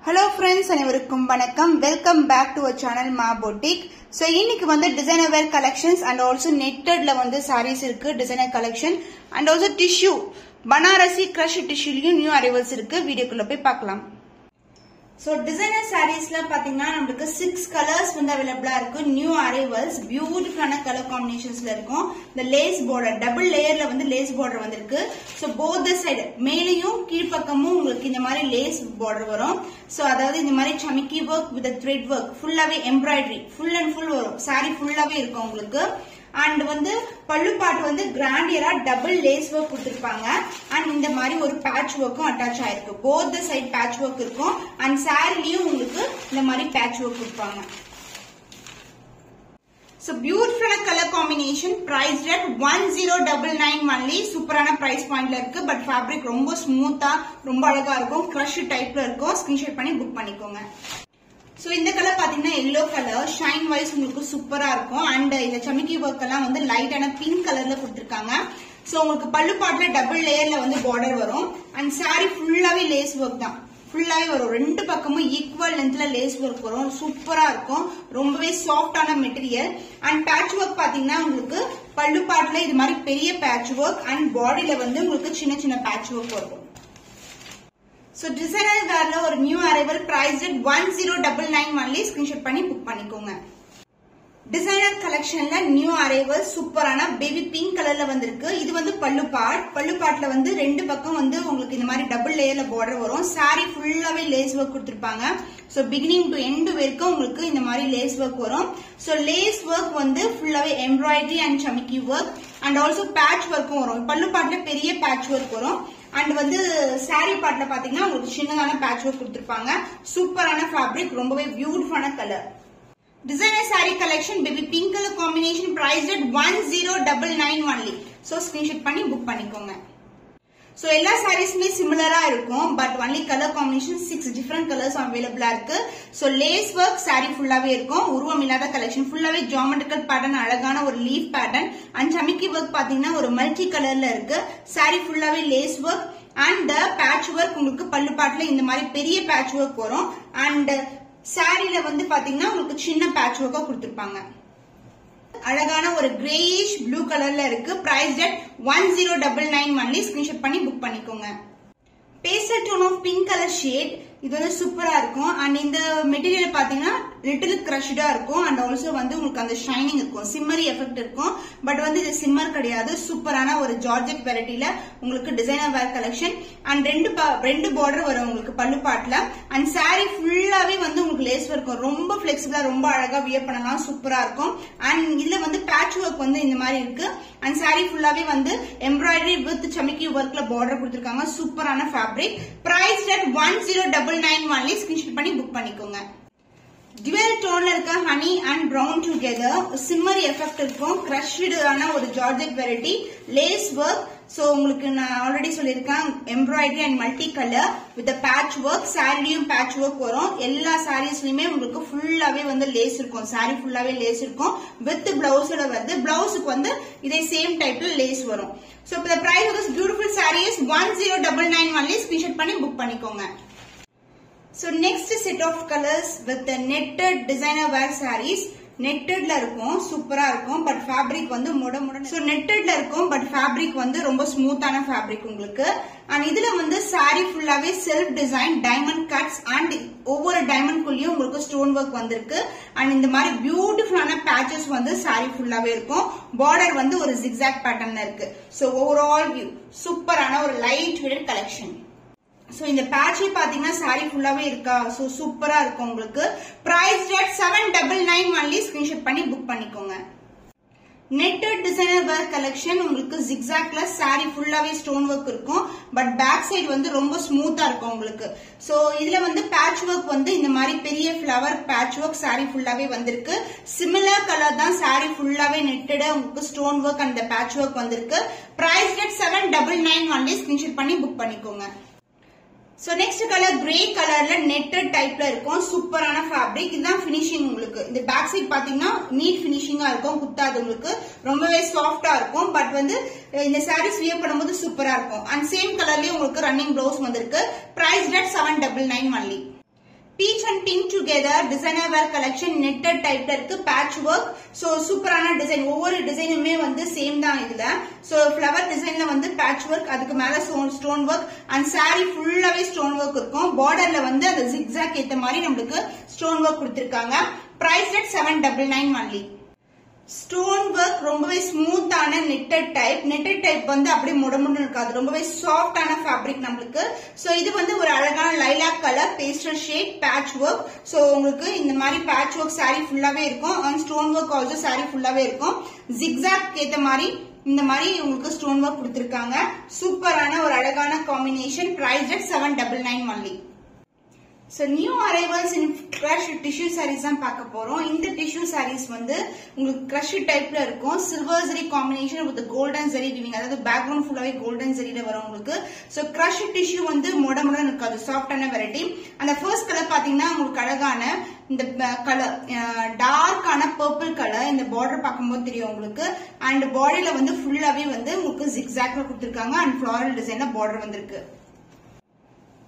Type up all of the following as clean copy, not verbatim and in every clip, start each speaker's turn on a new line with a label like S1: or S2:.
S1: Hello friends, அனைவருக்கும் வணக்கம். Welcome back to our channel Ma Boutique. So இன்னைக்கு வந்து designer wear collections and also nettedல வந்து sarees இருக்கு, designer collection and also tissue Banarasi crush tissueலயும் new arrivals இருக்கு. வீடியோக்குள்ள போய் பார்க்கலாம். So designer sareesல பாத்தீங்கன்னா நமக்கு 6 colors வந்து available இருக்கு. New arrivals, beautiful color combinationsல இருக்கும். The lace border, double layerல வந்து lace border வந்திருக்கு. So both the side, மேலேயும் கீழ்பக்கமும் உங்களுக்கு இந்த மாதிரி lace border வரும். So அதாவது இந்த மாதிரி chunky work with the thread work, full-ஆவே embroidery, full and full வரும். saree full-ஆவே இருக்கும் உங்களுக்கு. And வந்து பல்லு பாட்டு வந்து கிராண்டியரா டபுள் லேஸ் ஒர்க் கொடுத்திருப்பாங்க அண்ட் இந்த மாதிரி ஒரு பேட்ச் ஒர்க்கும் அட்டாச் ஆயிருக்கு. both the side patch work இருக்கும் அண்ட் சாரிலயும் உங்களுக்கு இந்த மாதிரி பேட்ச் ஒர்க் கொடுப்பாங்க. So beautiful color combination, priced at 1099 only. சூப்பரான பிரைஸ் பாயிண்ட்ல இருக்கு. பட் ஃபேப்ரிக் ரொம்ப ஸ்மூத்தா ரொம்ப அழகா இருக்கும். கிரஷ் டைப்ல இருக்கும். ஸ்கிரீன்ஷாட் பண்ணி புக் பண்ணிக்கோங்க. சோ இந்த கலர் பாத்தீங்கன்னா yellow கலர், ஷைன் வைஸ் உங்களுக்கு சூப்பரா இருக்கும். அண்ட் இந்த சமிக்கி ஒர்க் எல்லாம் வந்து லைட்டான பிங்க் கலர்ல கொடுத்திருக்காங்க. சோ உங்களுக்கு பல்லு பாட்டுல டபுள் லேயர்ல வந்து பார்டர் வரும் அண்ட் சாரி ஃபுல்லாவே லேஸ் ஒர்க் தான். ஃபுல்லாவே வரும். ரெண்டு பக்கமும் ஈக்குவல் லென்த்ல லேஸ் ஒர்க் வரும். சூப்பரா இருக்கும். ரொம்பவே சாஃப்டான மெட்டீரியல் அண்ட் பேட்ச் ஒர்க் பாத்தீங்கன்னா உங்களுக்கு பல்லு பாட்டுல இது மாதிரி பெரிய பேட்ச் ஒர்க் அண்ட் பாடியில வந்து உங்களுக்கு சின்ன சின்ன பேட்ச் ஒர்க் வரும். So designer wearல ஒரு new arrival, priced at 1099 only. screenshot பண்ணி புக் பண்ணிக்கோங்க. டிசைனர் கலெக்ஷன்ல நியூ அரைவல் சூப்பரான பேபி பிங்க் கலர்ல வந்திருக்கு. இது வந்து பல்லு பாட்ல வந்து ரெண்டு பக்கம் வந்து உங்களுக்கு இந்த மாதிரி டபுள் லேயர்ல பார்டர் வரும். சாரி ஃபுல்லாவே லேஸ் ஒர்க் கொடுத்திருப்பாங்க. சோ பிகினிங் டு எண்ட் வரைக்கும் உங்களுக்கு இந்த மாதிரி லேஸ் ஒர்க் வரும். சோ லேஸ் ஒர்க் வந்து ஃபுல்லாவே எம்ப்ராய்டரி அண்ட் சமிக்கி ஒர்க் அண்ட் ஆல்சோ பேட்ச் ஒர்க்கும் வரும். பல்லு பாட்ல பெரிய பேட்ச் ஒர்க் வரும் அண்ட் வந்து சாரி பாட்ல பாத்தீங்கன்னா உங்களுக்கு சின்னதான பேட்ச் ஒர்க் கொடுத்திருப்பாங்க. சூப்பரான ஃபேப்ரிக், ரொம்பவே பியூட்டிஃபுல்லான colour. Designer saree collection baby pink color combination, priced at 1099 only. So screenshot பண்ணி book பண்ணிக்கோங்க. So எல்லா sareesமே similar-ஆ இருக்கும். But only color combination 6 different colors available-ஆ இருக்கு. So lace work saree full-ஆவே இருக்கும். உருவம் இல்லாத collection full-ஆவே geometrical pattern, அழகான ஒரு leaf pattern and சமிக்கி work பாத்தீங்கன்னா ஒரு multi color-ல இருக்கு. saree full-ஆவே lace work and the patch work உங்களுக்கு பல்லு பாட்டுல இந்த மாதிரி பெரிய patch work வரும் and சாரில வந்து பாத்தீங்கன்னா உங்களுக்கு சின்ன பேட்ச் ஒர்க்கா கொடுத்திருப்பாங்க. அழகான ஒரு கிரேயிஷ் ப்ளூ கலர்ல இருக்கு. priced at 1099 only. screenshot பண்ணி புக் பண்ணிக்கோங்க. Pastel tone of pink colour shade, இது வந்து சூப்பரா இருக்கும் அண்ட் இந்த மெட்டீரியல் பாத்தீங்கன்னா லிட்டில் கிரஷ்டா இருக்கும் அண்ட் ஆல்சோ வந்து உங்களுக்கு அந்த ஷைனிங் இருக்கும், சிம்மரி எஃபெக்ட் இருக்கும். பட் வந்து இது சிம்மர் கிடையாது. சூப்பரான ஒரு ஜார்ஜெட் வெரைட்டில உங்களுக்கு டிசைனர் வேர் கலெக்ஷன் அண்ட் ரெண்டு பார்டர் வரும் உங்களுக்கு பல்லு பாட்டுல அண்ட் சாரி ஃபுல்லாவே வந்து உங்களுக்கு லேஸ் ஒர்க் இருக்கும். ரொம்ப பிளெக்சிபிளா ரொம்ப அழகா வியர் பண்ணலாம். சூப்பரா இருக்கும் அண்ட் இதுல வந்து பேட்ச் ஒர்க் வந்து இந்த மாதிரி இருக்கு அண்ட் சாரி ஃபுல்லாவே வந்து எம்ப்ராய்டரி வித் சமிக்கி ஒர்க்ல பார்டர் கொடுத்திருக்காங்க. சூப்பரான fabric, priced at 1099 only. screenshot பண்ணி புக் பண்ணிக்கோங்க. dual டோன்ல இருக்க honey and brown together, shimmery effect இருக்கும். கிரஷ்டான ஒரு georgette variety, lace work. So உங்களுக்கு நான் ஆல்ரெடி சொல்லியிருக்கேன் embroidery and multi colour with patch work. சாரிலையும் பேட்ச் ஒர்க் வரும். எல்லா சாரீஸ்லயுமே உங்களுக்கு ஃபுல்லாவே வந்து லேஸ் இருக்கும். சாரி ஃபுல்லாவே லேஸ் இருக்கும் வித் பிளவுஸோட வருது. பிளவுஸுக்கு வந்து இதே சேம் டைப்ல லேஸ் வரும். சோ இப்ப the price of this beautiful saree is 1099 only. screenshot பண்ணி புக் பண்ணிக்கோங்க. So next set of colors with the netted designer wear sarees. நெட்டட்ல இருக்கும், சூப்பரா இருக்கும். பட் ஃபேப்ரிக் வந்து சோ நெட்டட்ல இருக்கும் பட் ஃபேப்ரிக் வந்து ரொம்ப ஸ்மூத்தான ஃபேப்ரிக் உங்களுக்கு. அண்ட் இதுல வந்து சாரி ஃபுல்லாவே self design diamond cuts and ஒவ்வொரு டைமண்ட் குள்ளயும் உங்களுக்கு ஸ்டோன் ஒர்க் வந்திருக்கு அண்ட் இந்த மாதிரி பியூட்டிஃபுல்லான பேச்சஸ் வந்து சாரி ஃபுல்லாவே இருக்கும். பார்டர் வந்து ஒரு ஜிக்ஸாக் பேட்டர்ன்ல இருக்கு. சோ ஓவரால் வியூ சூப்பரான ஒரு லைட் வெயிட் கலெக்ஷன். சோ இந்த பேட்ச் பாத்தீங்கன்னா சாரி ஃபுல்லாவே இருக்கா. சோ சூப்பரா இருக்கும் உங்களுக்கு. priced at 799 only. screenshot பண்ணி புக் பண்ணிக்கோங்க. நெட்டட் டிசைனர் வேர் கலெக்ஷன் உங்களுக்கு ஜிக்ஸாக்ல சாரி ஃபுல்லாவே ஸ்டோன் ஒர்க் இருக்கும். பட் பேக் சைடு வந்து ரொம்ப ஸ்மூத்தா இருக்கும் உங்களுக்கு. சோ இதுல வந்து பேட்ச் ஒர்க் வந்து இந்த மாதிரி பெரிய ஃபிளவர் பேட்ச் ஒர்க் சாரி ஃபுல்லாவே வந்திருக்கு. சிமிலர் கலர் தான் சாரி ஃபுல்லாவே நெட்டட் உங்களுக்கு stone work and patch work வந்திருக்கு. priced at 799 only. screenshot பண்ணி புக் பண்ணிக்கோங்க. So next color grey colorல netted typeல இருக்கும். சூப்பரான ஃபேப்ரிக். இதுதான் ஃபினிஷிங் உங்களுக்கு. இந்த பேக் சைடு பாத்தீங்கன்னா நீட் ஃபினிஷிங்கா இருக்கும். குத்தாது உங்களுக்கு. ரொம்பவே சாஃப்டா இருக்கும். பட் வந்து இந்த சாரீஸ் வியர் பண்ணும்போது சூப்பரா இருக்கும். அண்ட் சேம் கலர்லயே உங்களுக்கு ரன்னிங் ப்ளவுஸ் வந்திருக்கு. priced at 799 only. Beach and pink together designer where collection netted டைப்ல இருக்கு பேட்ச் ஒர்க். சோ சூப்பரான டிசைன், ஒவ்வொரு டிசைனுமே வந்து சேம் தான் இதுல. சோ ஃபிளவர் டிசைன்ல வந்து பேட்ச் ஒர்க், அதுக்கு மேல ஸ்டோன் ஒர்க் அண்ட் saree ஃபுல்லாவே ஸ்டோன் ஒர்க் இருக்கும். பார்டர்ல வந்து அந்த ஜிக்ஸாக் ஏத்த மாதிரி நம்மளுக்கு ஸ்டோன் ஒர்க் கொடுத்திருக்காங்க. Price rate 799 only. Stone work ரொம்பவே ஸ்மூத்தான நெட்டட் டைப் வந்து அப்படியே முடமுன்னு இருக்காது, ரொம்பவே சாஃப்டான ஃபேப்ரிக் நம்மளுக்கு. சோ இது வந்து ஒரு அழகான lilac colour pastel shade patch work. So உங்களுக்கு இந்த மாதிரி பேட்ச் ஒர்க் saree ஃபுல்லாவே இருக்கும் and stone work also saree ஃபுல்லாவே இருக்கும். ஜிக்ஸாக் ஏத்த மாதிரி இந்த மாதிரி உங்களுக்கு ஸ்டோன் ஒர்க் கொடுத்திருக்காங்க. சூப்பரான ஒரு அழகான combination. Price rate 799 only. So new arrivals in crush tissue sarees தான் பார்க்க போறோம். இந்த tissue sarees வந்து உங்களுக்கு crush டைப்ல இருக்கும். silver zari combination with golden zari weaving, அதாவது பேக்ரவுண்ட் ஃபுல்லாவே golden zariல வரும் உங்களுக்கு. So crush tissue வந்து மொடமொடன்னு இருக்காது, சாஃப்டான வெரைட்டி. அந்த ஃபர்ஸ்ட் கலர் பாத்தீங்கன்னா உங்களுக்கு அழகான இந்த கலர் டார்க்கான பர்பிள் கலர், இந்த பார்டர் பார்க்கும்போது தெரியும் உங்களுக்கு. அண்ட் பாடியில வந்து ஃபுல்லாவே வந்து உங்களுக்கு ஜிக்ஸாக்ல கொடுத்திருக்காங்க அண்ட் ஃபிளாரல் டிசைன்ல பார்டர் வந்திருக்கு.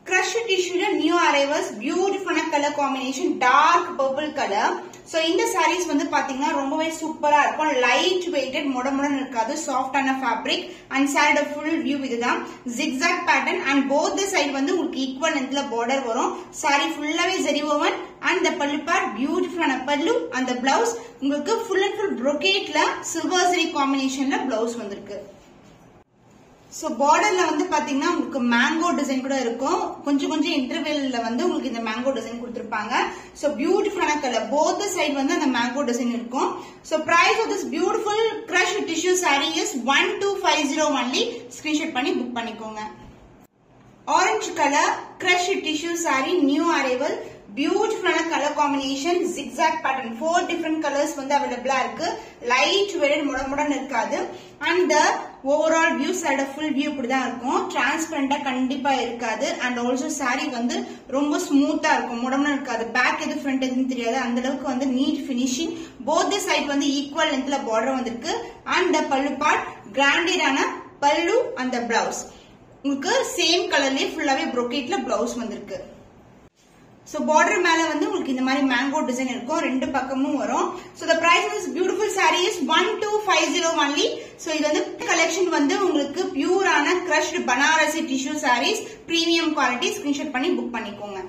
S1: Crush tissue new arrivals, beautiful color combination, dark purple color. So இந்த sarees வந்து பாத்தீங்கன்னா ரொம்பவே சூப்பரா இருக்கும். லைட் வெயிட்டட், மொடமொடன்னு இருக்காது, சாஃப்டான ஃபேப்ரிக் அண்ட் சாரியோட ஃபுல் வியூ இதுதான். Zigzag pattern and both the side வந்து உங்களுக்கு ஈக்குவல் லென்த்ல பார்டர் வரும். saree ஃபுல்லாவே zari woven and the pallu part beautiful pallu and the blouse உங்களுக்கு full and full brocade-ல silver zari combination-ல blouse வந்திருக்கு. சோ பார்டர்ல வந்து பாத்தீங்கன்னா உங்களுக்கு மேங்கோ டிசைன் கூட இருக்கும். கொஞ்சம் இன்டர்வெல்ல வந்து உங்களுக்கு இந்த மேங்கோ டிசைன் கொடுத்திருப்பாங்க. சோ பியூட்டிஃபுல்லான கலர், போத் சைடு வந்து அந்த மேங்கோ டிசைன் இருக்கும். So price of this beautiful crush tissue saree is 1250 only. Screenshot பண்ணி புக் பண்ணிக்கோங்க. Orange colour crush tissue saree new arrival. பியூட்டிஃபுல்லான colour combination, zigzag pattern, 4 different colours வந்து அவைலபிளா இருக்கு. லைட் வெயிட், முடமுடன் இருக்காது. And overall view side full view இப்படிதான் இருக்கும். டிரான்ஸ்பரண்டா கண்டிப்பா இருக்காது. அண்ட் ஆல்சோ saree வந்து ரொம்ப ஸ்மூத்தா இருக்கும், முடமுடன் இருக்காது. பேக் எது ஃப்ரண்ட் எதுன்னு தெரியாது, அந்த அளவுக்கு வந்து neat finishing. Both the side வந்து ஈக்குவல் லென்த்ல பார்டர் வந்திருக்கு. அண்ட் பல்லு பார்ட் கிராண்டடான பல்லு அந்த பிளவுஸ் உங்களுக்கு சேம் கலர்லயே ஃபுல்லாவே brocade-ல பிளவுஸ் வந்திருக்கு. So border மேல வந்து உங்களுக்கு இந்த மாதிரி மேங்கோ டிசைன் இருக்கும், ரெண்டு பக்கமும் வரும். So the price of this beautiful saree is 1250 only. So இது வந்து கலெக்ஷன் வந்து உங்களுக்கு பியூரான crushed Banarasi tissue sarees, premium quality. Screenshot பண்ணி புக் பண்ணிக்கோங்க.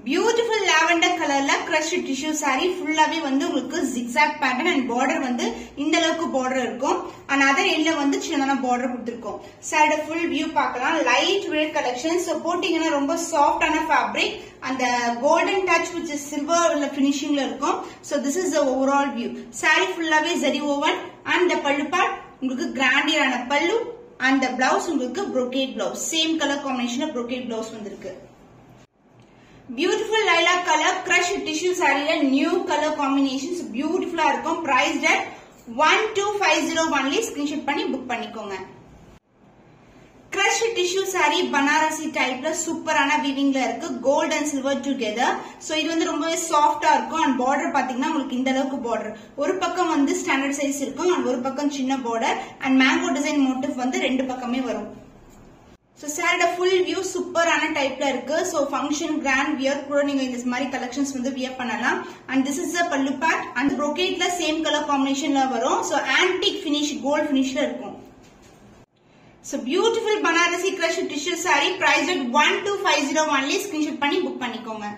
S1: பியூட்டிஃபுல் லாவெண்டர் கலர்ல crushed tissue saree ஃபுல்லாவே வந்து உங்களுக்கு ஜிக்ஸாக் பேட்டர்ன் அண்ட் பார்டர் வந்து இந்த அளவுக்கு பார்டர் இருக்கும். அண்ட் அதர் எண்ட்ல வந்து சின்னதான பார்டர் கொடுத்திருக்கோம். சாரியோட ஃபுல் வியூ பார்க்கலாம். Light weight collection. சோ போட்டீங்கன்னா ரொம்ப சாஃப்டான ஃபேப்ரிக். அந்த கோல்டன் டச் விச் சில்வர் பினிஷிங்ல இருக்கும். So this is the overall view. Sari ஃபுல்லாவே zari woven and the pallu part உங்களுக்கு கிராண்டியரான பல்லு அண்ட் the பிளவுஸ் உங்களுக்கு brocade பிளவுஸ். சேம் கலர் காம்பினேஷன்ல brocade பிளவுஸ் வந்திருக்கு. Beautiful lilac color crush tissue saree new color combinations beautiful இருக்கும். priced at 1250 only. screenshot பண்ணி book பண்ணிக்கோங்க. crush tissue saree Banarasi டைப்ல சூப்பரான வீவிங்ல இருக்கு. gold and silver together. So இது வந்து ரொம்பவே சாஃப்ட்டா இருக்கும். அண்ட் பார்டர் பாத்தீங்கன்னா உங்களுக்கு இந்த அளவுக்கு பார்டர், ஒரு பக்கம் வந்து ஸ்டாண்டர்ட் சைஸ் இருக்கும் அண்ட் ஒரு பக்கம் சின்ன border. And mango design motive வந்து ரெண்டு பக்கமே வரும். So saree full view சூப்பரான டைப்ல இருக்கு. So function grand wear கூட நீங்க இந்த மாதிரி கலெக்ஷன்ஸ் வந்து வியர் பண்ணலாம். And this is the pallu part and brocadeல சேம் கலர் காம்பினேஷன்ல வரும். So antique finish, gold finishல இருக்கும். So beautiful Banarasi crush tissue saree priced at 1250 only. screenshot பண்ணி book பண்ணிக்கோங்க.